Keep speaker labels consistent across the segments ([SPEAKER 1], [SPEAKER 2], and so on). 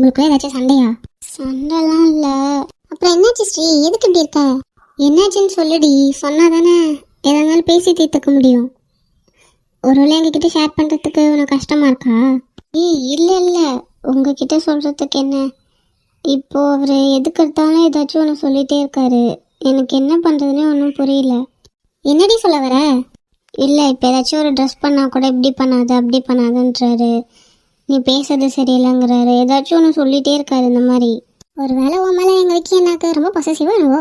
[SPEAKER 1] உங்களுக்கு ஏதாச்சும் சண்டையா? சண்டைலாம் இல்ல. அப்புறம் என்னாச்சு ஸ்ரீ, எதுக்கு இப்படி இருக்க? என்னாச்சுன்னு சொல்லுடி, சொன்னாதானே எதா இருந்தாலும் பேசி தீர்த்துக்க முடியும். ஒருவேளை எங்ககிட்ட ஷேர் பண்றதுக்கு உனக்கு கஷ்டமா இருக்கா? இல்ல இல்ல, உங்ககிட்ட சொல்றதுக்கு என்ன. இப்போ அவரு எதுக்கு எடுத்தாலும் ஏதாச்சும் ஒன்று சொல்லிட்டே இருக்காரு. எனக்கு என்ன பண்றதுன்னு ஒன்றும் புரியல. என்னடி சொல்ல வர? இல்லை, இப்போ ஏதாச்சும் ஒரு ட்ரெஸ் பண்ணா கூட இப்படி பண்ணாத அப்படி பண்ணாதன்றாரு. நீ பேசுறது சரியில்லைங்கிறாரு. ஏதாச்சும் ஒன்று சொல்லிட்டே இருக்காரு இந்த மாதிரி. ஒரு வேளை உன் மேலே எங்கள் வைக்க எனக்கு ரொம்ப பொசசிவாக என்னவோ.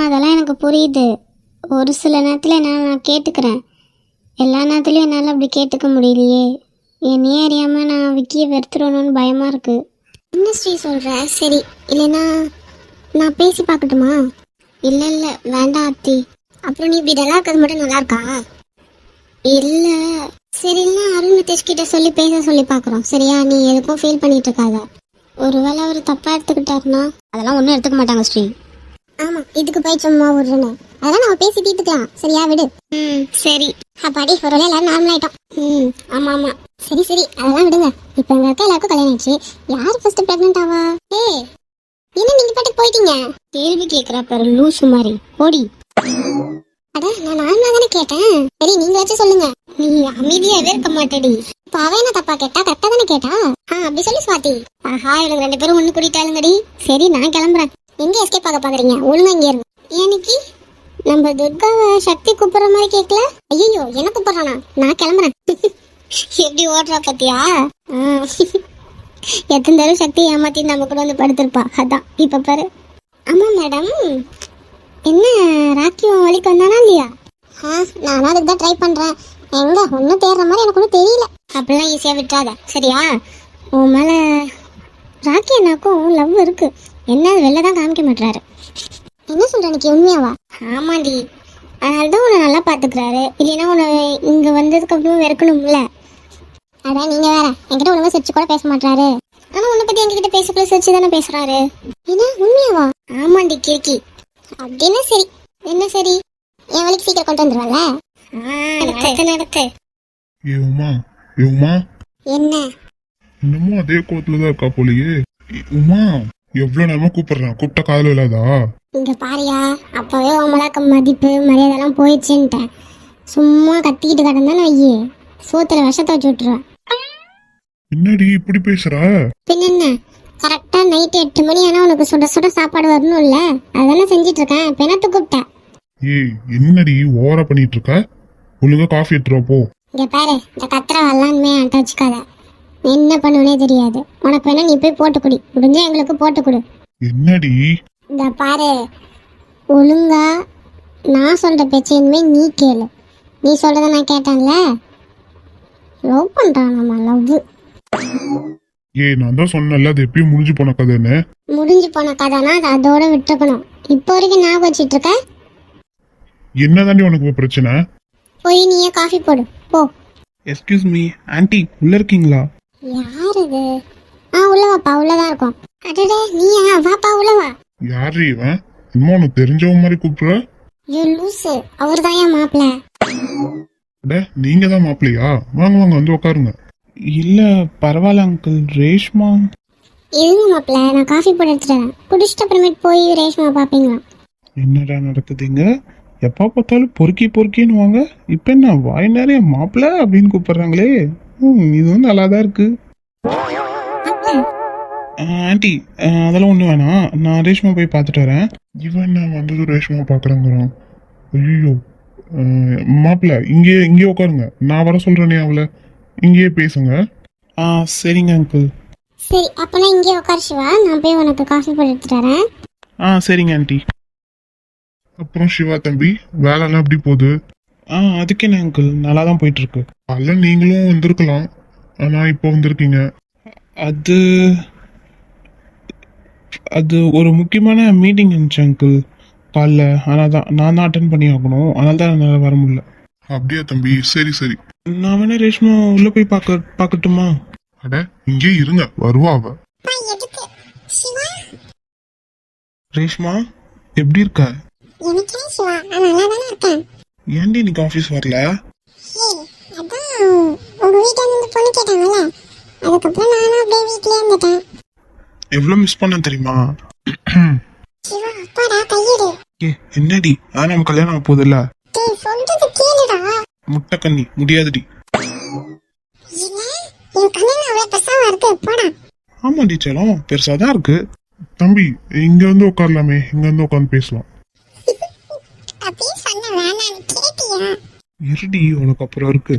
[SPEAKER 1] அதெல்லாம் எனக்கு புரியுது. ஒரு சில நேரத்தில் நான் கேட்டுக்கிறேன். எல்லா நேரத்துலையும் என்னால் அப்படி கேட்டுக்க முடியலையே. என்னையே அறியாமல் நான் விக்கியை வெறுத்துடணும்னு பயமாக இருக்குது. என்ன ஸ்ரீ சொல்கிற? சரி, இல்லைன்னா நான் பேசி பார்க்கட்டுமா? இல்லை இல்லை, வேண்டாம் அத்தி. அப்புறம் நீ இப்படி நல்லா இருக்கிறது மட்டும் நல்லா இருக்கா? இல்லை. சரி, இல்லை, அருண் நிதேஷ் கிட்ட சொல்லி பேச சொல்லி பார்க்குறோம். சரியா? நீ எதுக்கும் ஃபீல் பண்ணிட்டு இருக்காத. ஒருவேளை அவர் தப்பாக எடுத்துக்கிட்டாருன்னா? அதெல்லாம் ஒன்றும் எடுத்துக்க மாட்டாங்க ஸ்ரீ. ஆமாம், இதுக்கு போய் சும்மா விடுறேன்னு. அதெல்லாம் நம்ம பேசி தீர்த்துக்கலாம். சரியா? விடு. சரி. அப்பாடி, ஒரு வேளை எல்லாரும் நார்மல் ஆகிட்டோம். ஆமாம் ஆமாம். சரி சரி, அதெல்லாம் விடுங்க. இப்போ எங்கள் அக்கா எல்லாருக்கும் கல்யாணம் ஆயிடுச்சு. யார் ஃபர்ஸ்ட் ப்ரெக்னென்ட் ஆவா? என்ன நீங்கள் பாட்டுக்கு போயிட்டீங்க? கேள்வி கேட்குறா பாரு லூசு மாதிரி. ஓடி. அட, நான் நார்மலாக தானே கேட்டேன். சரி, நீங்களாச்சும் சொல்லுங்க. நீ அமைதியாகவே இருக்க மாட்டேடி. இப்போ அவ என்ன தப்பா கேட்டா? கரெக்டாக தானே கேட்டா? அப்படி சொல்லி சுவாதி. ஆஹா, இவங்க 2 பேரும் ஒன்று கூட்டிட்டாளுங்கடி. சரி, நான் கிளம்புறேன். எங்க எஸ்கேப் ஆக பாக்குறீங்க? ஒழுங்கா இங்கே இருங்க. எனக்கு நம்ம துர்காவை சக்தி கூப்பிடுற மாதிரி கேட்கல. ஐயோ, என்ன கூப்பிடுறானா? நான் கிளம்புறேன். எப்படி ஓடுறா பத்தியா? எத்தனை தடவை சக்தி ஏமாத்தி நம்ம கூட வந்து படுத்திருப்பா. அதான் இப்ப பாரு. ஆமா மேடம், என்ன ராக்கியும் வழிக்கு வந்தானா இல்லையா? நானும் அதுக்கு தான் ட்ரை பண்றேன். எங்க ஒன்றும் தேடுற மாதிரி எனக்கு ஒன்றும் தெரியல. அப்படிலாம் ஈஸியா விட்டுறாத சரியா? உன் மேல ராக்கி அண்ணாக்கும் லவ் இருக்கு. என்ன வெளில தான் காமிக்க மாட்டாரு. என்ன சொல்ற எனக்கு உண்மையாவா? ஆமாண்டி, அதனால்தான் உன்னை நல்லா பாத்துக்கிறாரு. இல்லைன்னா உன்னை இங்க வந்ததுக்கு அப்புறம் வெறுக்கணும்ல. அதான் நீங்க வேற என்கிட்ட ஒழுங்கா சிரிச்சு கூட பேச மாட்டாரு. ஆனா உன்னை பத்தி எங்ககிட்ட பேசக்குள்ள சிரிச்சு தானே பேசுறாரு. என்ன உண்மையாவா? ஆமாண்டி கிறுக்கி. அப்படின்னா சரி. என்ன சரி? என் வழிக்கு சீக்கிரம் கொண்டு வந்துருவாங்க. நடத்து. என்ன
[SPEAKER 2] இன்னமும் அதே கோத்துலதான் இருக்கா போலியே. உமா, எவ்வளவு நேரமா கூப்பிடுறேன், கூப்பிட்டா காதல இல்லாதா?
[SPEAKER 1] இங்க பாரியா, அப்பவே உமலாக்க மதிப்பு மரியாதை எல்லாம் போயிடுச்சுன்ட்டேன். சும்மா கத்திக்கிட்டு கிடந்தானே ஐயே, சோத்துல விஷத்தை வச்சு விட்டுருவேன்.
[SPEAKER 2] என்னடி இப்படி பேசுற?
[SPEAKER 1] பின்ன என்ன, கரெக்டா நைட் 8 மணி ஆனா உனக்கு சுட சுட சாப்பாடு வரணும் இல்ல, அதெல்லாம் செஞ்சிட்டு இருக்கேன். பிணத்து கூப்பிட்டேன்.
[SPEAKER 2] ஏய், என்னடி ஓவரா பண்ணிட்டு இருக்க? ஒழுங்கா காஃபி எடுத்துருவா போ.
[SPEAKER 1] இங்க பாரு, இந்த கத்திர வரலான்மே அன்ட்ட வச்சுக்காத. என்ன பண்ணுவனே தெரியாது. உனக்கு வேணா நீ போய் போட்டு குடி, முடிஞ்சா எங்களுக்கு போட்டு கொடு.
[SPEAKER 2] என்னடி?
[SPEAKER 1] இந்த பாரு, ஒழுங்கா நான் சொல்ற பேச்சு இனிமே நீ கேளு. நீ சொல்றத நான் கேட்டேன்ல. லவ் பண்றான் நம்ம லவ்.
[SPEAKER 2] ஏய், நான் தான் சொன்னேன்ல, அது எப்பயும் முடிஞ்சு போன கதைன்னு.
[SPEAKER 1] முடிஞ்சு போன கதைனா அது அதோட விட்டுக்கணும். இப்போ வரைக்கும் ஞாபகம் வச்சிட்டு இருக்க.
[SPEAKER 2] என்னதாண்டி உனக்கு பிரச்சனை?
[SPEAKER 1] போய் நீயே காஃபி போடு போ.
[SPEAKER 3] எஸ்கியூஸ் மீ ஆன்ட்டி, உள்ள இருக்கீங்களா?
[SPEAKER 1] யார் இது? உள்ள வாப்பா, உள்ளதான் இருக்கும். அடடே, நீயா? வாப்பா உள்ள வா.
[SPEAKER 2] யாரு இவன்? இன்னும் உனக்கு தெரிஞ்சவங்க மாதிரி கூப்பிடுற?
[SPEAKER 1] ஐயோ லூசு, அவர் தான் என் மாப்பிள்ள.
[SPEAKER 2] நீங்க தான் மாப்பிள்ளையா? வாங்க வாங்க, வந்து உட்காருங்க.
[SPEAKER 3] இல்ல பரவாயில்ல அங்கிள். ரேஷ்மா
[SPEAKER 1] இருங்க மாப்பிள்ள, நான் காஃபி போட்டு எடுத்துட்டேன். குடிச்சிட்டு அப்புறமேட்டு போய் ரேஷ்மா பாப்பீங்களா?
[SPEAKER 3] என்னடா நடக்குதுங்க? எப்போ பார்த்தாலும் பொறுக்கி பொறுக்கின்னு வாங்க. இப்போ என்ன வாய் நிறைய மாப்பிள்ள அப்படின்னு கூப்பிடுறாங்களே. இதுவும் நல்லா தான் இருக்கு. ஆன்ட்டி, அதெல்லாம் ஒன்றும் வேணாம். நான் ரேஷ்மா போய் பார்த்துட்டு வரேன்.
[SPEAKER 2] இவன் என்ன வந்தது ரேஷ்மா பாக்குறேங்கிறான். ஐயோ, மாப்பிள்ள இங்கே உட்காருங்க. நான் வர சொல்றேனே அவளை, இங்கேயே பேசுங்க.
[SPEAKER 3] சரிங்க அங்கிள்.
[SPEAKER 1] சரி, அப்பனா இங்கே உட்காரு சிவா, நான் போய் உனக்கு காஃபி போட்டு எடுத்துட்டு வரேன்.
[SPEAKER 3] சரிங்க ஆன்ட்டி.
[SPEAKER 2] அப்புறம் சிவா தம்பி, வேலைலாம் எப்படி போகுது?
[SPEAKER 3] அதுக்கு என்ன அங்கிள், நல்லா தான் போயிட்டு இருக்கு.
[SPEAKER 2] அல்ல, நீங்களும் வந்திருக்கலாம், ஆனா இப்போ வந்திருக்கீங்க.
[SPEAKER 3] அது அது ஒரு முக்கியமான மீட்டிங் இருந்துச்சு அங்கிள் காலைல. ஆனால் தான் நான் தான் அட்டன் பண்ணி ஆகணும். அதனால தான் என்னால் வர முடியல.
[SPEAKER 2] அப்படியா தம்பி? சரி சரி.
[SPEAKER 3] நான் வேணா ரேஷ்மா உள்ள போய் பார்க்கட்டுமா?
[SPEAKER 2] அட, இங்கே இருங்க, வருவா அவ.
[SPEAKER 3] ரேஷ்மா, எப்படி இருக்க? ஏன்டி இன்னைக்கு ஆஃபீஸ் வரல? எவ்வளவு மிஸ் பண்ண தெரியுமா?
[SPEAKER 1] சிவா அப்பாடா கையெடு.
[SPEAKER 3] ஏ என்னடி, அதான் நம்ம கல்யாணம் ஆக போகுதுல்ல.
[SPEAKER 1] டேய் சொல்றது கேளுடா.
[SPEAKER 3] முட்டை கண்ணி முடியாதுடி.
[SPEAKER 1] என்ன என் கண்ணு அவ்வளவு பெருசாவா இருக்கு போடா.
[SPEAKER 3] ஆமா டீச்சரும் பெருசாதான் இருக்கு.
[SPEAKER 2] தம்பி இங்க வந்து உட்காரலாமே, இங்க வந்து உட்காந்து பேசலாம்.
[SPEAKER 1] அப்படியே சொன்ன வேணான்னு கேட்டியா?
[SPEAKER 3] இருடி, உனக்கு அப்புறம் இருக்கு.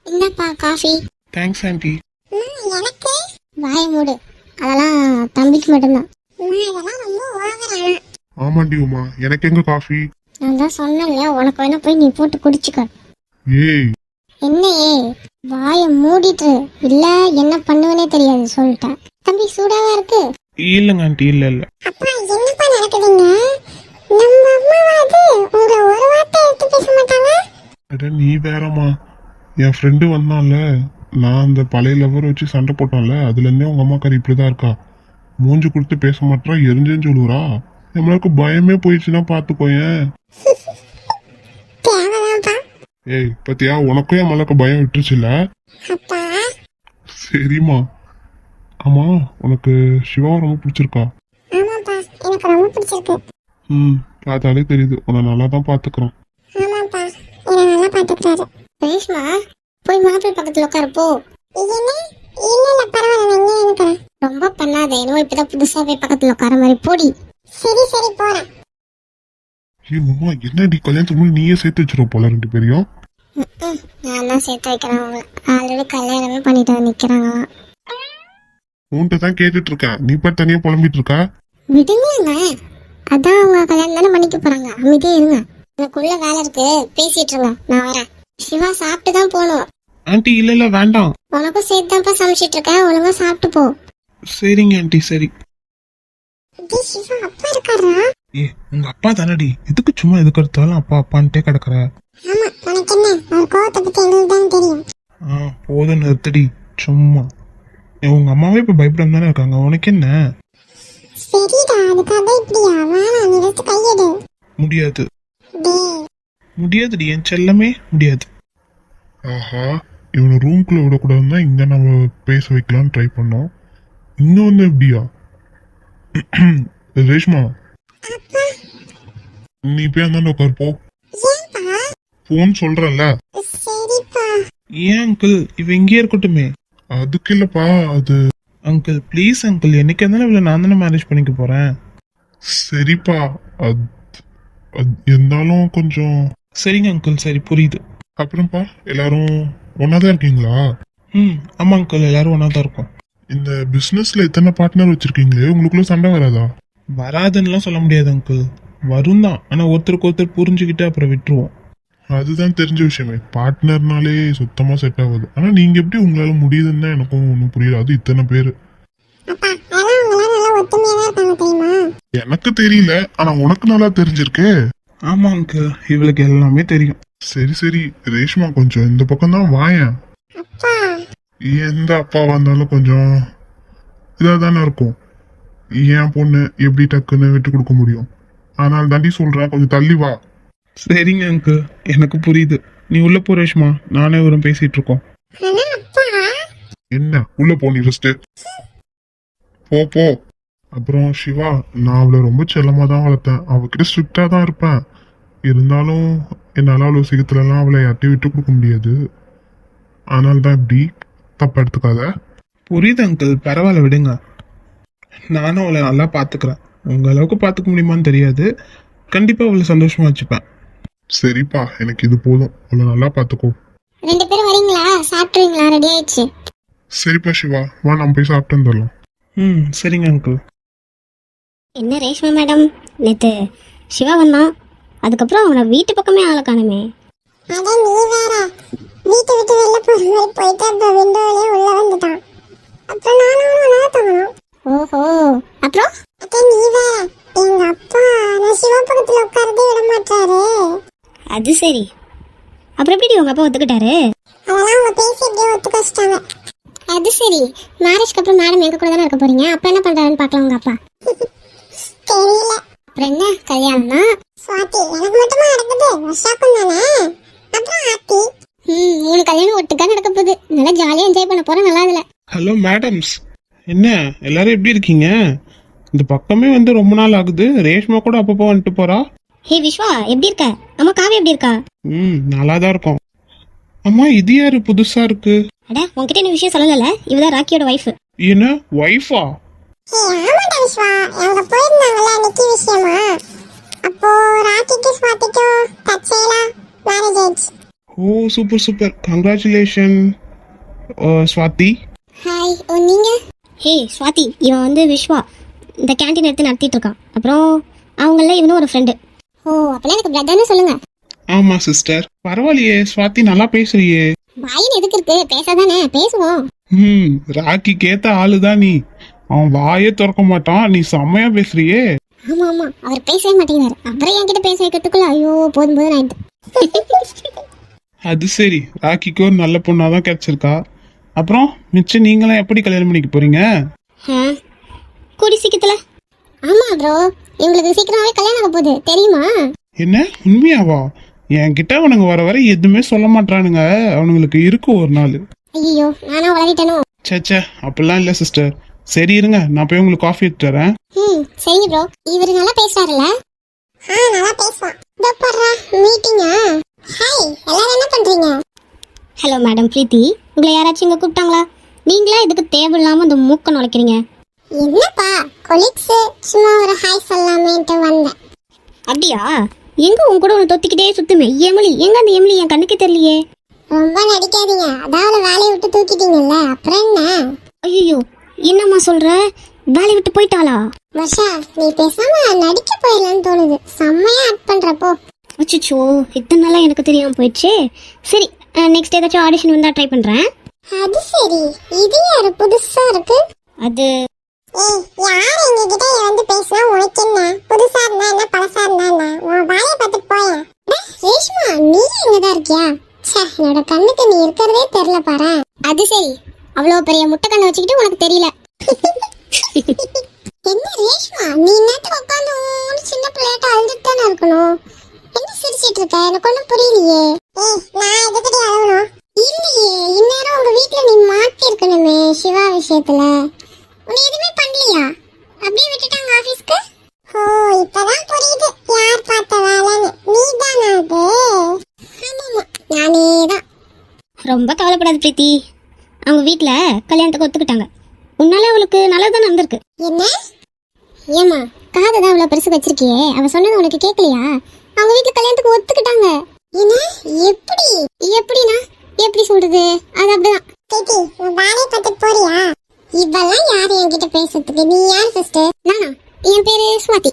[SPEAKER 1] என்னப்பா காஃபி?
[SPEAKER 3] Thanks aunty.
[SPEAKER 1] எனக்கு வாய மூடு, அதெல்லாம் தம்பிக்கு மட்டும்தான். இதெல்லாம் ரொம்ப ஓவரானா.
[SPEAKER 2] ஆமாண்டி உமா, எனக்கு எங்க காஃபி?
[SPEAKER 1] நான் தான் சொன்னேன் இல்லையா, உனக்கு வேணா போய் நீ போட்டு குடிச்சுக்க.
[SPEAKER 2] ஏய்
[SPEAKER 1] என்ன வாய மூடிட்டு இல்ல என்ன பண்ணுவனே தெரியாது சொல்லிட்டேன். தம்பி சூடாவா இருக்கு?
[SPEAKER 3] இல்லங்க ஆண்டி, இல்ல இல்ல.
[SPEAKER 1] அப்பா என்னப்பா நடக்குதுங்க? நம்ம அம்மாவாது உங்க ஒரு வார்த்தை எடுத்து பேச மாட்டாங்க.
[SPEAKER 2] அட நீ வேறம்மா, என் ஃப்ரெண்டு வந்தான்ல, நான் அந்த பழைய லவர் வச்சு சண்டை போட்டான்ல, அதுல இருந்தே உங்க அம்மாக்காரி இப்படிதான் இருக்கா. மூஞ்சி கொடுத்து பேச மாட்டா, எரிஞ்சேன்னு சொல்லுறா. நம்மளுக்கு பயமே போயிடுச்சுன்னா பாத்துக்கோயேன்.
[SPEAKER 1] தேவைதான்ப்பா.
[SPEAKER 2] ஏய் பத்தியா, உனக்கும் என் மலக்கு பயம் விட்டுருச்சுல்ல.
[SPEAKER 1] அப்பா
[SPEAKER 2] சரிம்மா. ஆமா, உனக்கு சிவாவை ரொம்ப பிடிச்சிருக்கா?
[SPEAKER 1] ஆமாப்பா எனக்கு ரொம்ப பிடிச்சிருக்கு.
[SPEAKER 2] பார்த்தாலே தெரியுது, உன்னை நல்லா தான் பாத்துக்கிறோம்.
[SPEAKER 1] ஆமாப்பா என்ன நல்லா பாத்துக்கிறாரு. ரேஷ்மா போய் மாப்பிள்ளை பக்கத்துல உட்காரு போ. என்ன இல்ல இல்ல பரவாயில்ல, நான் இங்கே இருக்கிறேன். ரொம்ப பண்ணாத, என்னவோ இப்பதான் புதுசா போய் பக்கத்துல உட்கார மாதிரி போடி. சரி சரி போறேன்.
[SPEAKER 2] ஏய் உமா, என்னடி கல்யாணத்துக்கு முன்னாடி நீயே சேர்த்து வச்சிருவ போல ரெண்டு பேரையும்.
[SPEAKER 1] நான் தான் சேர்த்து வைக்கிறேன் அவங்க. ஆல்ரெடி கல்யாணமே பண்ணிட்டு நிக்கிறாங்களாம்.
[SPEAKER 2] உன்கிட்ட தான் கேட்டுட்டு இருக்கேன், நீ பாட்டு தனியா புலம்பிட்டு இருக்கா.
[SPEAKER 1] விடுங்க, அதான் அவங்க கல்யாணம் தானே பண்ணிக்க போறாங்க. அமைதியே இருங்க, எனக்குள்ள வேலை இருக்கு, பேசிட்டு இருங்க, நான் வரேன். சிவா சாப்பிட்டு தான் போகணும்.
[SPEAKER 3] ஆண்டி இல்ல இல்ல வேண்டாம்.
[SPEAKER 1] உனக்கும் சேர்த்து தான்ப்பா சமைச்சிட்டு இருக்கேன், ஒழுங்கா சாப்பிட்டு போ.
[SPEAKER 3] சரிங்க ஆண்டி சரி.
[SPEAKER 1] சிவா அப்பா இருக்காரா?
[SPEAKER 3] ஏ உங்க அப்பா தானடி, எதுக்கு சும்மா எதுக்கு எடுத்தாலும் அப்பா அப்பான்ட்டே கிடக்குற.
[SPEAKER 1] ஆமா உனக்கு என்ன, அவர் கோவத்தை பத்தி எங்களுக்கு தான் தெரியும்.
[SPEAKER 3] போதும் நிறுத்தடி சும்மா. உங்க அம்மாவே இப்ப பயப்படாம தானே இருக்காங்க, உனக்கு என்ன?
[SPEAKER 1] சரிடா, அதுக்காக இப்படியா? வேணாம், நீ வச்சு கையெடு.
[SPEAKER 3] முடியாது
[SPEAKER 1] டேய்
[SPEAKER 3] முடியாதுடி என் செல்லமே, முடியாது.
[SPEAKER 2] ஆஹா, இவனை ரூம்குள்ள விடக்கூடாதுன்னா இங்க நம்ம பேச வைக்கலாம்னு ட்ரை பண்ணோம். இங்க வந்து எப்படியா? ரேஷ்மா, நீ போய் அந்த உட்காரு போ.
[SPEAKER 1] ஏன்பா?
[SPEAKER 2] போன் சொல்றல.
[SPEAKER 1] சரிப்பா.
[SPEAKER 3] ஏன் அங்கிள், இவ இங்கே இருக்கட்டுமே.
[SPEAKER 2] அதுக்கு இல்லப்பா, அது
[SPEAKER 3] அங்கிள் ப்ளீஸ் அங்கிள், என்னைக்கு இருந்தாலும் இவ்வளவு நான் தானே மேரேஜ் பண்ணிக்க போறேன்.
[SPEAKER 2] சரிப்பா, இருந்தாலும் கொஞ்சம்.
[SPEAKER 3] சரிங்க அங்கிள், சரி புரியுது.
[SPEAKER 2] அப்புறம்ப்பா, எல்லாரும் ஒன்னாதான் இருக்கீங்களா?
[SPEAKER 3] ஆமா அங்கிள், எல்லாரும் ஒன்னா தான் இருக்கோம்.
[SPEAKER 2] இந்த பிசினஸ்ல இத்தனை பார்ட்னர் வச்சிருக்கீங்களே, உங்களுக்குள்ள சண்டை வராதா?
[SPEAKER 3] வராதுன்னுலாம் சொல்ல முடியாது அங்கிள், வரும் தான். ஆனா ஒருத்தருக்கு ஒருத்தர் புரிஞ்சுக்கிட்டு அப்புறம் விட்டுருவோம்.
[SPEAKER 2] அதுதான் தெரிஞ்ச விஷயமே, பார்ட்னர்னாலே சுத்தமா செட் ஆகுது. ஆனா நீங்க எப்படி உங்களால முடியுதுன்னு தான் எனக்கும் ஒன்றும் புரியல. அது இத்தனை பேரு.
[SPEAKER 1] அப்பா அதெல்லாம் அவங்க நல்லா ஒத்துமையா தான் இருக்காங்க தெரியுமா?
[SPEAKER 2] எனக்கு தெரியல, ஆனா உனக்கு நல்லா தெரிஞ்சிருக்கு.
[SPEAKER 3] ஆமா அங்கிள், இவளுக்கு எல்லாமே தெரியும்.
[SPEAKER 2] சரி சரி ரேஷ்மா, கொஞ்சம் இந்த பக்கம் தான் வாயேன்.
[SPEAKER 1] அப்பா
[SPEAKER 2] எந்த அப்பா வந்தாலும் கொஞ்சம் இதா தானே இருக்கும். என் பொண்ணு எப்படி டக்குன்னு விட்டு கொடுக்க முடியும்? ஆனால் தாண்டி சொல்றேன், கொஞ்சம் தள்ளி வா.
[SPEAKER 3] சரிங்க அங்கிள், எனக்கு புரியுது. நீ உள்ள போ ரேஷ்மா, நானே இவரும் பேசிட்டு இருக்கோம்.
[SPEAKER 1] ஆனா அப்பா
[SPEAKER 2] என்ன உள்ள போ, நீ ஃபர்ஸ்ட் போ போ. அப்புறம் சிவா, நான் அவளை ரொம்ப செல்லமா தான் வளர்த்தேன். அவகிட்ட ஸ்ட்ரிக்டா தான் இருப்பேன். இருந்தாலும் என்னால அவ்வளவு சீக்கிரத்துலலாம் அவளை யார்ட்டையும் விட்டு கொடுக்க முடியாது. அதனால தான் இப்படி, தப்பா எடுத்துக்காத.
[SPEAKER 3] புரியுது அங்கிள், பரவாயில்ல விடுங்க. நானும் அவளை நல்லா பாத்துக்கிறேன். உங்க அளவுக்கு பாத்துக்க முடியுமான்னு தெரியாது, கண்டிப்பா அவளை சந்தோஷமா வச்சுப்பேன்.
[SPEAKER 2] சரிப்பா, எனக்கு இது போதும். அவளை நல்லா பாத்துக்கோ.
[SPEAKER 1] ரெண்டு பேரும் வரீங்களா? சாப்பிட்டுறீங்களா? ரெடி ஆயிடுச்சு.
[SPEAKER 2] சரிப்பா சிவா, வா நம்ம போய் சாப்பிட்டு வந்துடலாம்.
[SPEAKER 3] சரிங்க அங்கிள்.
[SPEAKER 1] என்ன ரேஷ்மா மேடம், நேத்து சிவா வந்தான், அதுக்கப்புறம் அவனை வீட்டு பக்கமே ஆள காணுமே. அட நீ வேற, வீட்டை விட்டு வெளில போற மாதிரி போயிட்டு அப்புறம் விண்டோலயே உள்ள வந்துட்டான். அப்புறம் நானும் அவனால தோணும். ஓஹோ, அப்புறம் அட நீ வேற, எங்க அப்பா நான் சிவா பக்கத்துல உட்கார்ந்தே விட மாட்டாரு. அது சரி, அப்புறம் எப்படி உங்க அப்பா ஒத்துக்கிட்டாரு? அதெல்லாம் அவங்க பேசி எப்படியோ ஒத்துக்க வச்சிட்டாங்க. அது சரி, மேரேஜ்க்கு அப்புறம் மேடம் எங்க கூட தானே இருக்க போறீங்க, அப்ப என்ன பண்றாருன்னு பார்க்கலாம் உங்க அப்பா. தெரியல. அப்புறம் என்ன கல்யாணம் தான் சுவாதி, எனக்கு மட்டுமா நடக்குது? வருஷாக்கும் தானே. அப்புறம் ஆத்தி. 3 கல்யாணம் ஒட்டுக்கா நடக்க போகுது. நல்லா ஜாலியா என்ஜாய் பண்ண போறேன். நல்லா இல்ல.
[SPEAKER 3] ஹலோ மேடம்ஸ், என்ன எல்லாரும் எப்படி இருக்கீங்க? இந்த பக்கமே வந்து ரொம்ப நாள் ஆகுது. ரேஷ்மா கூட அப்பப்போ வந்துட்டு போறா.
[SPEAKER 1] ஹே விஸ்வா, எப்படி இருக்க? அம்மா காவி எப்படி இருக்கா?
[SPEAKER 3] நல்லா தான் இருக்கும். அம்மா இது யாரு புதுசா இருக்கு?
[SPEAKER 1] அட, உன்கிட்ட என்ன விஷயம் சொல்லல. இவதான் ராக்கியோட வைஃப்.
[SPEAKER 3] என்ன ஒய்ஃபா?
[SPEAKER 4] ஆமாடா விஸ்வா, அவங்க போயிருந்தாங்கல்ல அன்னைக்கு விஷயமா. அப்போ ராக்கிக்கு ஸ்வாதிக்கும் தற்செயலா மேரேஜ் ஆயிடுச்சு.
[SPEAKER 3] Oh super super, congratulation Swathi.
[SPEAKER 1] Hi, நீங்க? ஹே ஸ்வாதி, இவன் வந்து விஸ்வா. இந்த கேண்டீன் எடுத்து நடத்திட்டு இருக்கான். அப்புறம் அவங்கள இவனும் ஒரு ஃப்ரெண்டு. ஓ, அப்பெல்லாம் எனக்கு பிரதர்னு சொல்லுங்க.
[SPEAKER 3] ஆமா சிஸ்டர். பரவாயில்லையே ஸ்வாதி, நல்லா பேசுறியே.
[SPEAKER 1] வாயின் எதுக்கு இருக்கு? பேசாதானே, பேசுவோம்.
[SPEAKER 3] ராக்கிக்கு ஏத்த ஆளுதான் நீ. அவன் வாயே திறக்க மாட்டான், நீ செம்மையா பேசுறியே.
[SPEAKER 1] ஆமா ஆமா, அவர் பேசவே மாட்டேங்கிறாரு. அப்புறம் என்கிட்ட பேச வைக்கிறதுக்குள்ள ஐயோ போதும் போதும் ஆயிடுது.
[SPEAKER 3] அது சரி, ராக்கிக்கு ஒரு நல்ல பொண்ணாதான் கிடைச்சிருக்கா. அப்புறம் மிச்சம் நீங்களாம் எப்படி கல்யாணம் பண்ணிக்க போறீங்க?
[SPEAKER 1] கூடி சீக்கிரத்துல. ஆமா ப்ரோ, இவங்களுக்கு சீக்கிரமாவே கல்யாணம் ஆக போகுது, தெரியுமா?
[SPEAKER 3] என்ன உண்மையாவா? என்கிட்ட அவனுங்க வர வர எதுவுமே சொல்ல மாட்டானுங்க. அவனுங்களுக்கு இருக்கு ஒரு நாள்.
[SPEAKER 1] ஐயோ, நானா வளரிட்டனோ?
[SPEAKER 3] சேச்சே, அப்படிலாம் இல்ல சிஸ்டர். சரி இருங்க, நான் போய் உங்களுக்கு காஃபி எடுத்து வரேன்.
[SPEAKER 1] சரிங்க ப்ரோ. இவரு நல்லா பேசுறாருல்ல?
[SPEAKER 4] நல்லா பேசுவான். இதோ பாருடா மீட்டிங்கா. ஹாய், எல்லாரும் என்ன பண்றீங்க?
[SPEAKER 1] ஹலோ மேடம் பிரீத்தி, உங்களை யாராச்சும் இங்க கூப்பிட்டாங்களா? நீங்களா இதுக்கு தேவையில்லாம இந்த மூக்க நுழைக்கிறீங்க?
[SPEAKER 4] என்னப்பா கொலீக்ஸ், சும்மா ஒரு ஹாய் சொல்லாமேன்ட்டு வந்தேன்.
[SPEAKER 1] அப்படியா? எங்க உன் கூட ஒன்று தொத்திக்கிட்டே சுத்துமே எமிலி? எங்க அந்த எமிலி? என் கண்ணுக்கு தெரியலையே.
[SPEAKER 4] ரொம்ப நடிக்காதீங்க, அதாவது வேலையை விட்டு தூக்கிட்டீங்கல்ல, அப்புறம் என்ன?
[SPEAKER 1] ஐயோ, என்னம்மா சொல்ற? வேலையை விட்டு போயிட்டாளா?
[SPEAKER 4] வர்ஷா, நீ பேசாம நடிக்க போயிடலான்னு தோணுது. செம்மையா ஆக்ட் பண்றப்போ.
[SPEAKER 1] அச்சோ, இத்தனை நாளா எனக்கு தெரியாம போயிடுச்சு. சரி, நெக்ஸ்ட் ஏதாச்சும் ஆடிஷன் வந்தா ட்ரை பண்றேன்.
[SPEAKER 4] அது சரி, இது யாரு புதுசா இருக்கு?
[SPEAKER 1] அது
[SPEAKER 4] ஏய், யார் எங்ககிட்ட வந்து பேசினா உனக்கு என்ன? புதுசா இருந்தா என்ன, பழசா இருந்தா என்ன? உன் வேலையை பார்த்துட்டு போயேன். ரேஷ்மா, நீ இங்கதான் இருக்கியா? ச்சே, என்னோட கண்ணுக்கு நீ இருக்கிறதே தெரியல பாரு.
[SPEAKER 1] அது சரி, அவ்வளோ பெரிய முட்டை கண்ணை வச்சுக்கிட்டு உனக்கு தெரியல.
[SPEAKER 4] என்ன ரேஷ்மா, நீ நேரத்துக்கு உட்காந்து சின்ன பிள்ளையாட்ட அழுதுட்டு தானே இருக்கணும். என்ன சிரிச்சிட்டு இருக்க? எனக்கு ஒன்றும் புரியலையே. ஏய், நான் எதுக்கிட்டே அழுகணும்? இல்லையே, இந்நேரம் உங்க வீட்டுல நீ மாட்டி இருக்கணுமே சிவா விஷயத்துல. உன்னை எதுவுமே பண்ணலையா? அப்படியே விட்டுட்டாங்க ஆபீஸ்க்கு? ஓ, இப்பதான் புரியுது யார் பார்த்த வேலைன்னு. நீ தானா அது? ஆமாமா, நானே தான்.
[SPEAKER 1] ரொம்ப கவலைப்படாத பிரீத்தி, அவங்க வீட்டில் கல்யாணத்துக்கு ஒத்துக்கிட்டாங்க. உன்னால அவளுக்கு நல்லதான் நடந்திருக்கு.
[SPEAKER 4] என்ன?
[SPEAKER 1] ஏமா, காதை தான் அவ்வளோ பெருசு வச்சிருக்கியே, அவ சொன்னது உனக்கு கேட்கலையா? அவங்க வீட்டில் கல்யாணத்துக்கு ஒத்துக்கிட்டாங்க.
[SPEAKER 4] என்ன? எப்படி?
[SPEAKER 1] எப்படின்னா எப்படி சொல்றது? அது அப்படிதான்.
[SPEAKER 4] கேட்டி, உன் வேலையை பார்த்துட்டு போறியா? இதெல்லாம் யாரு என்கிட்ட பேசுறதுக்கு? நீ யார் சிஸ்டர்?
[SPEAKER 1] நானா? என் பேரு ஸ்வாதி.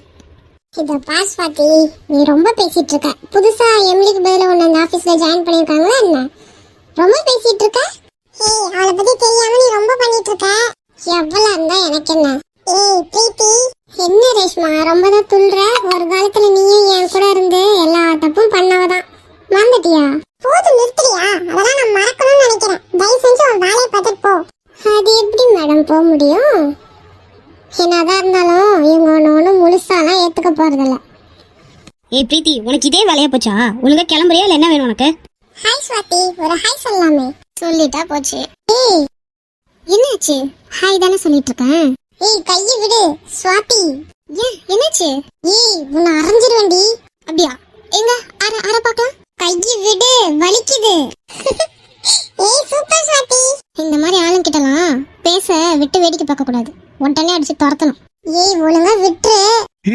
[SPEAKER 4] இத பாஸ் பாத்தி, நீ ரொம்ப பேசிட்டு இருக்க. புதுசா எம்லிக்கு பதிலா உன்னை அந்த ஆபீஸ்ல ஜாயின் பண்ணிருக்காங்களா என்ன? ரொம்ப பேசிட்டு இருக்க. ஏய், அவளை பத்தி தெரியாம நீ ரொம்ப பண்ணிட்டு இருக்க. எவ்வளவு இருந்தா எனக்கு என்ன? ஏய் பிரீத்தி, என்ன ரேஷ்மா ரொம்ப தான் துள்ளுற? ஒரு காலத்துல நீயும் என் கூட இருந்து எல்லா தப்பும் பண்ணவதான். மறந்துட்டியா? போதும் நிறுத்துறியா? அதெல்லாம் நான் மறக்கணும்னு நினைக்கிறேன். தயவு செஞ்சு உன் வேலையை பார்த்துட்டு போ. அது எப்படி மேடம் போக முடியும்? என்னதான் இருந்தாலும் இவங்க ஒன்றும் முழுசாலாம் ஏத்துக்க போறதில்ல.
[SPEAKER 1] ஏய் பிரீத்தி, உனக்கு இதே வேலையா போச்சா? ஒழுங்கா கிளம்புறியா இல்லை என்ன வேணும் உனக்கு?
[SPEAKER 4] ஹாய் ஸ்வாதி, ஒரு ஹாய் சொல்லலாமே.
[SPEAKER 1] சொல்லிட்டா போச்சு.
[SPEAKER 4] ஏய்,
[SPEAKER 1] என்னாச்சு? ஹாய் தானே சொல்லிட்டு இருக்கேன்.
[SPEAKER 4] ஏய் கையை விடு ஸ்வாதி.
[SPEAKER 1] ஏன், என்னாச்சு?
[SPEAKER 4] ஏய், உன்னை அரைஞ்சிருவேண்டி.
[SPEAKER 1] அப்படியா? எங்க அரை அரை பார்க்கலாம்.
[SPEAKER 4] கையை விடு, வலிக்குது. ஏய் சூப்பர் ஸ்வாதி.
[SPEAKER 1] இந்த மாதிரி ஆளுங்கிட்டலாம் பேச விட்டு வேடிக்கை பார்க்க கூடாது. உடனே அடிச்சு துரத்தணும்.
[SPEAKER 4] ஏய் ஒழுங்கா விட்டுரு.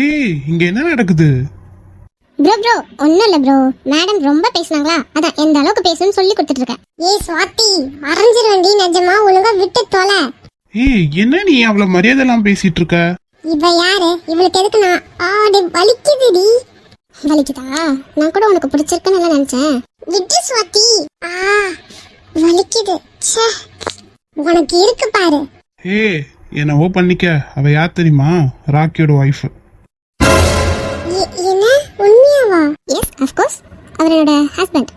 [SPEAKER 3] ஏய், இங்க என்ன நடக்குது?
[SPEAKER 1] ப்ரோ ஒன்றும் இல்லை ப்ரோ. மேடம் ரொம்ப பேசுனாங்களா, அதான் எந்த அளவுக்கு பேசணும்னு சொல்லி கொடுத்துட்டு இருக்கேன்.
[SPEAKER 4] ஏய் ஸ்வாதி, அரைஞ்சிருவேண்டி நிஜமா. ஒழுங்கா விட்டு தொலை.
[SPEAKER 3] ஏய், என்ன நீ அவ்வளவு மரியாதை எல்லாம் பேசிட்டு இருக்க?
[SPEAKER 4] இவ யாரு? இவளுக்கு எதுக்கு நான் ஆடி வலிக்குதுடி.
[SPEAKER 1] வலிக்குதா? நான் கூட உனக்கு பிடிச்சிருக்குன்னு நினைச்சேன்.
[SPEAKER 4] விட்டு ஸ்வாதி. வலிக்குது. ச்சே, உனக்கு இருக்கு பாரு.
[SPEAKER 3] ஏய், என்னவோ பண்ணிக்க. அவ யார் தெரியுமா? ராக்கியோட ஒய்ஃப்.
[SPEAKER 4] என்ன? உண்மையாவா?
[SPEAKER 1] எஸ், அஃப்கோர்ஸ், அவர் என்னோட ஹஸ்பண்ட்.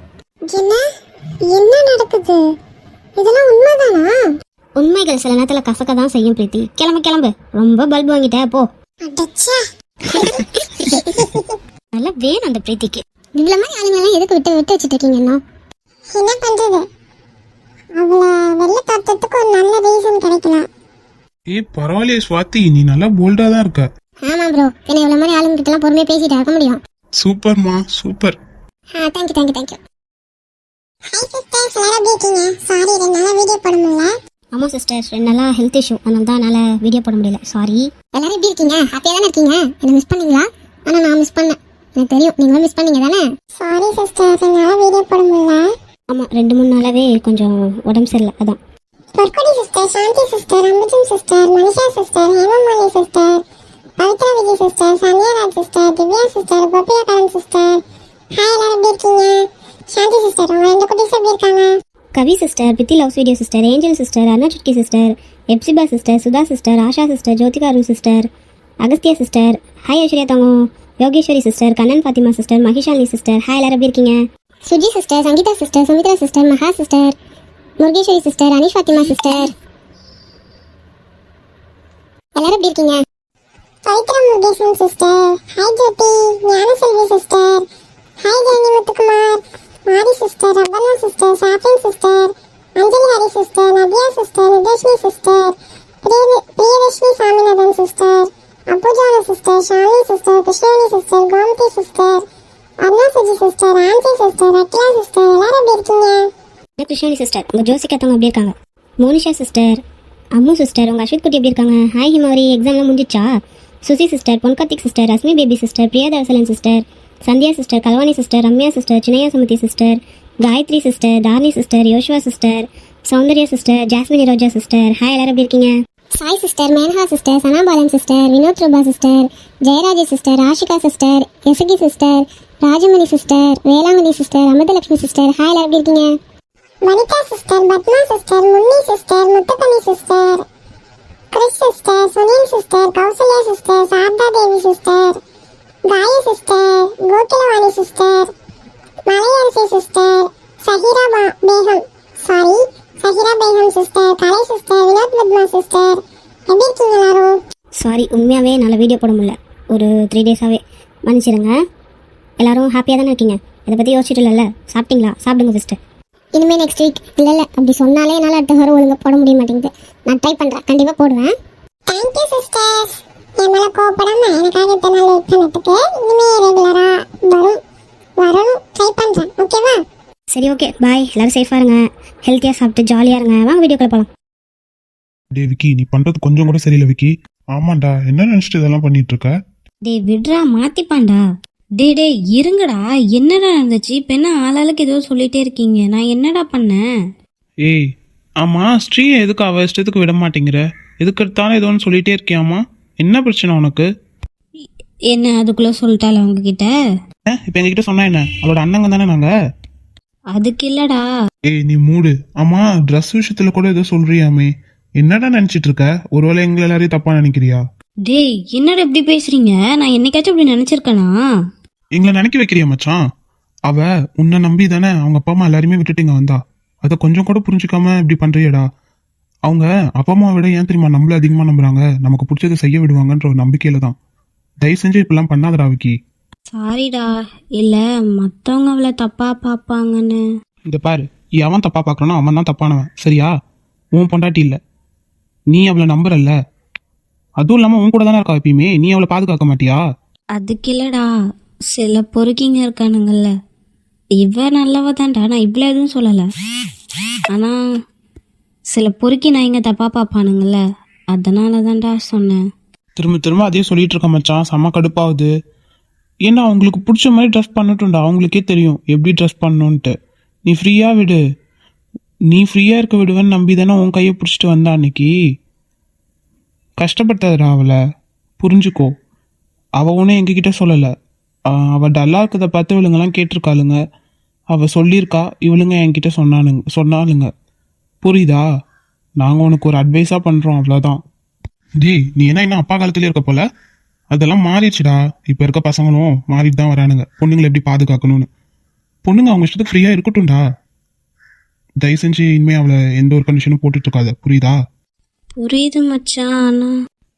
[SPEAKER 4] என்ன? என்ன நடக்குது? இதெல்லாம் உண்மைதானா?
[SPEAKER 1] உண்மைகள் சில நேரத்தில் கசக்க தான் செய்யும் பிரீத்தி. கிளம்பு கிளம்பு, ரொம்ப பல்பு வாங்கிட்ட போ.
[SPEAKER 4] அடச்சே.
[SPEAKER 1] நல்லா வேணும் அந்த பிரீத்திக்கு. இவ்வளோ மாதிரி ஆளுங்கெல்லாம் எதுக்கு விட்டு விட்டு வச்சுட்டு இருக்கீங்க இன்னும்?
[SPEAKER 4] என்ன பண்றது? அவளை வெளில தரத்துக்கு ஒரு நல்ல ரீசன் கிடைக்கலாம்.
[SPEAKER 3] ஏய் பரவாயில்லையே ஸ்வாதி, நீ நல்லா போல்டா தான் இருக்க.
[SPEAKER 1] ஆமா ப்ரோ, என்ன இவ்வளோ மாதிரி ஆளுங்க கிட்டலாம் பொறுமையாக பேசிட்டு இருக்க முடியும்.
[SPEAKER 3] சூப்பர்மா சூப்பர்.
[SPEAKER 1] தேங்க்யூ.
[SPEAKER 4] ஹாய் சிஸ்டர்ஸ், எல்லாரும் எப்படி இருக்கீங்க? சாரி 2 நாளா வீடியோ போட முடியல.
[SPEAKER 1] ஆமாம் சிஸ்டர், 2 நாளாக ஹெல்த் இஷ்யூ, அதனால தான் என்னால் வீடியோ போட முடியல. சாரி. எல்லாரும் எப்படி இருக்கீங்க? ஹாப்பியாக தானே இருக்கீங்க? என்னை மிஸ் பண்ணீங்களா? ஆனால் நான் மிஸ் பண்ணேன், எனக்கு தெரியும். நீங்களும் மிஸ் பண்ணீங்க தானே?
[SPEAKER 4] சாரி சிஸ்டர்ஸ், 2 நாளா வீடியோ போட முடியல.
[SPEAKER 1] ஆமாம், 2-3 நாளாகவே கொஞ்சம் உடம்பு சரியில்லை, அதான்.
[SPEAKER 4] Porkodi sister, Shanthi sister, Ambujam sister, Manisha sister, Hemamali sister, Pavithra Vijay sister, Sandhiyaraj sister, Divya sister, Gopiya Karan sister. Hi, எல்லாரும் எப்படி இருக்கீங்க? சாந்தி சிஸ்டர், உங்க 2 குட்டீஸ் எப்படி இருக்காங்க?
[SPEAKER 1] கவி சிஸ்டர், பித்தி loves video sister, Angel sister, Aruna Sutki sister, Epsiba sister, Sudha sister, Asha sister, Jyothika Aru sister, Agasthiya sister, hi Aishwarya தங்கம், Yogeswari sister, Kannan Fathima sister, Mahishalini sister. Hi, எல்லாரும் எப்படி இருக்கீங்க? Suji sister, Sangeetha sister, Sumithra sister, Maha sister, Murugeswari sister, Anish Fathima sister. எல்லாரும் எப்படி இருக்கீங்க?
[SPEAKER 4] Pavithra Murugesan sister, hi Jothi, Gnanaselvi sister, hi Jayanthi Muthukumar, Mari sister, Rabana sister, சாஃபின் sister, Anjali Hari sister, Nadhiya sister, Nitheshni sister, Priyadharshini Saminathan sister, Appujana sister, Shalini sister, Krishnaveni sister, Gomathi sister, Aruna Suji sister, Ansi sister, Akila sister. எல்லாரும் எப்படி இருக்கீங்க?
[SPEAKER 1] கிருஷ்ணவேணி சிஸ்டர், உங்கள் ஜோசிகா தங்க எப்படி இருக்காங்க? மோனிஷா சிஸ்டர், அம்மு சிஸ்டர், உங்கள் அஸ்வித் குட்டி எப்படி இருக்காங்க? ஹாய் ஹிமாவரி, எக்ஸாம்லாம் முடிஞ்சிச்சா? Susi sister, Ponkarthik sister, Rasmi baby sister, Priya Thavasalan sister, Sandhiya sister, Kalavani sister, Ramya sister, Chinnaiya Sumathi sister, Gayathri sister, Dharani sister, Yoshva sister, Soundarya sister, Jasmini Roja sister. Hi, எல்லாரும் எப்படி இருக்கீங்க? Sai sister, Menaha sister, Sanabalan sister, Vinoth Rupa sister, Jayaraji sister, Ashika sister, Esaki sister, Rajamani sister, Velankanni sister, Amirthalakshmi sister. Hi, எல்லாரும் எப்படி இருக்கீங்க?
[SPEAKER 4] Vanitha sister, Padma sister, Munni sister, முத்துப்பணி sister, Chris sister, Sunil sister, Kousalya sister, Saradha Devi sister, Kaya sister, Kokilavani sister, Malaiyarasi sister, Sahira Begum sister, Kalai sister, Vinoth Padma sister. எப்படி இருக்கீங்க எல்லாரும்?
[SPEAKER 1] Sorry, உண்மையாகவே என்னால் வீடியோ போட முடியல, ஒரு 3 டேஸாகவே மன்னிச்சிடுங்க. எல்லாரும் ஹாப்பியாக தானே இருக்கீங்க? இதை பற்றி யோசிச்சுட்டு இல்லைல்ல? சாப்பிட்டீங்களா? சாப்பிடுங்க ஃபஸ்ட்டு. இனிமேல் நெக்ஸ்ட் வீக் இல்லை அப்படி சொன்னாலே என்னால் அடுத்த வாரம் ஒழுங்காக போட முடிய மாட்டேங்குது. நான் ட்ரை பண்ணுறேன், கண்டிப்பாக போடுவேன்.
[SPEAKER 4] தேங்க்யூ சிஸ்டர்ஸ், என் மேலே கோவப்படாம எனக்காக இத்தனை நாள் வெயிட் பண்ணதுக்கு. இனிமேல் ரெகுலராக வரணும் ட்ரை பண்ணுறேன். ஓகேவா?
[SPEAKER 1] சரி, ஓகே, பாய். எல்லோரும் சேஃபாக இருங்க, ஹெல்த்தியாக சாப்பிட்டு ஜாலியாக இருங்க. வாங்க வீடியோக்குள்ள போகலாம்.
[SPEAKER 3] டே விக்கி, நீ பண்றது கொஞ்சம் கூட சரியில்லை விக்கி. ஆமாண்டா, என்ன நினைச்சிட்டு இதெல்லாம் பண்ணிட்டு இருக்க?
[SPEAKER 5] டேய் விட்றா, மாத்திப்பான்டா. டே இருங்கடா, என்னடா நடந்துச்சு? இப்போ என்ன ஆளாளுக்கு ஏதோ சொல்லிட்டே இருக்கீங்க, நான் என்னடா பண்ணேன்?
[SPEAKER 3] ஏய் ஆமா, ஸ்ரீயை எதுக்கு அவ இஷ்டத்துக்கு விட மாட்டேங்கிற? எதுக்கு எடுத்தாலும் ஏதோ ஒன்று சொல்லிட்டே இருக்கியாமா? என்ன பிரச்சனை உனக்கு?
[SPEAKER 5] என்ன அதுக்குள்ள சொல்லிட்டால உங்ககிட்ட?
[SPEAKER 3] இப்போ எங்ககிட்ட சொன்னா என்ன? அவளோட அண்ணங்க தானே நாங்க.
[SPEAKER 5] அதுக்கு இல்லடா.
[SPEAKER 3] ஏய் நீ மூடு. ஆமா, ட்ரெஸ் விஷயத்துல கூட ஏதோ சொல்றியாமே, என்னடா நினைச்சிட்டு இருக்க? ஒருவேளை எங்களை எல்லாரையும் தப்பா நினைக்கிறியா?
[SPEAKER 5] டேய் என்னடா இப்படி பேசுறீங்க? நான் என்னைக்காச்சும் இப்படி நினைச்சிருக்கேனா?
[SPEAKER 3] எங்களை நினைக்க வைக்கிறியா மச்சான்? அவ உன்னை நம்பி தானே அவங்க அப்பா அம்மா எல்லாருமே விட்டுட்டீங்க வந்தா. அதை கொஞ்சம் கூட புரிஞ்சுக்காம இப்படி பண்றியடா. அவங்க அப்பா அம்மாவை விட ஏன் தெரியுமா நம்மள அதிகமா நம்புறாங்க? நமக்கு பிடிச்சதை செய்ய விடுவாங்கன்ற ஒரு நம்பிக்கையில தான். தயவு செஞ்சு இப்பெல்லாம் பண்ணாதடா விக்கி.
[SPEAKER 5] சாரிடா, இல்ல மத்தவங்க அவளை தப்பா பாப்பாங்கன்னு.
[SPEAKER 3] இந்த பாரு, அவன் தப்பா பாக்குறானோ அவன் தான் தப்பானவன், சரியா? உன் பொண்டாட்டி இல்ல, நீ அவளை நம்புறல்ல. அதுவும் இல்லாம உன் கூட தானே இருக்கா எப்பயுமே, நீ அவளை பாதுகாக்க மாட்டியா?
[SPEAKER 5] அதுக்கு இல்லடா, சில பொறுக்கிங்க இருக்கானுங்கல்ல, இவ நல்லவ தான்டா, நான் இவ்வளோ எதுவும் சொல்லலை. ஆனா சில பொறுக்கி நான் இங்க தப்பா பாப்பானுங்கல்ல, அதனால தான்டா சொன்னேன்.
[SPEAKER 3] திரும்ப திரும்ப அதே சொல்லிட்டு இருக்க மச்சான், செம்ம கடுப்பாகுது. ஏன்னா அவங்களுக்கு பிடிச்ச மாதிரி ட்ரெஸ் பண்ணட்டும்டா, அவங்களுக்கே தெரியும் எப்படி ட்ரெஸ் பண்ணணுன்ட்டு. நீ ஃப்ரீயா விடு. நீ ஃப்ரீயா இருக்க விடுவேன்னு நம்பி தானே உன் கையை பிடிச்சிட்டு வந்தா அன்னைக்கு. கஷ்டப்பட்டதுடா அவளை, புரிஞ்சுக்கோ. அவள் ஒன்றும் எங்ககிட்ட சொல்லலை. அவள் டல்லாக இருக்கிறத பார்த்து இவளுங்கெல்லாம் கேட்டிருக்காளுங்க. அவள் சொல்லியிருக்கா, இவளுங்க என்கிட்ட சொன்னாலுங்க. புரியுதா? நாங்கள் உனக்கு ஒரு அட்வைஸாக பண்ணுறோம், அவ்வளோதான். டேய் நீ என்ன இன்னும் அப்பா காலத்துலேயே இருக்க போல? அதெல்லாம் மாறிடுச்சுடா. இப்போ இருக்க பசங்களும் மாறிட்டு தான் வரானுங்க, பொண்ணுங்களை எப்படி பாதுகாக்கணும்னு. பொண்ணுங்க அவங்க இஷ்டத்துக்கு ஃப்ரீயாக இருக்கட்டும்டா. தயவு செஞ்சு இனிமேல் அவளை எந்த ஒரு கண்டிஷனும் போட்டுட்டு இருக்காத, புரியுதா?
[SPEAKER 5] புரியுது மச்சான், ஆனா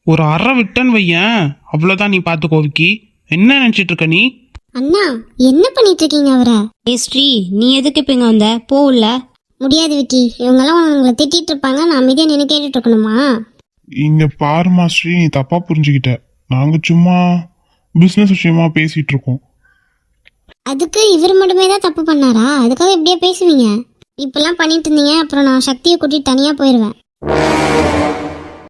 [SPEAKER 3] ஒரு அறை விட்டன்னு வையன், அவ்வளோதான். நீ பார்த்துக்கோ விக்கி. என்ன நினச்சிட்டு இருக்க நீ?
[SPEAKER 1] அண்ணா, என்ன பண்ணிட்டு இருக்கீங்க அவரை?
[SPEAKER 5] ஏ ஸ்ரீ, நீ எதுக்கு இப்போ இங்கே வந்த? போகல.
[SPEAKER 1] முடியாது விக்கி, இவங்கெல்லாம் உங்களை திட்டிட்டு இருப்பாங்க, நான் அமைதியாக நின்று கேட்டுட்டு இருக்கணுமா?
[SPEAKER 2] இங்க பாருமா ஸ்ரீ, நீ தப்பா புரிஞ்சுக்கிட்ட. நாங்க சும்மா பிசினஸ் விஷயமா பேசிட்டு இருக்கோம்.
[SPEAKER 1] அதுக்கு இவர் மட்டுமே தான் தப்பு பண்ணாரா? அதுக்காக இப்படியே பேசுவீங்க? இப்பெல்லாம் பண்ணிட்டு இருந்தீங்க, அப்புறம் நான் சக்தியை கூட்டிட்டு தனியாக போயிடுவேன்.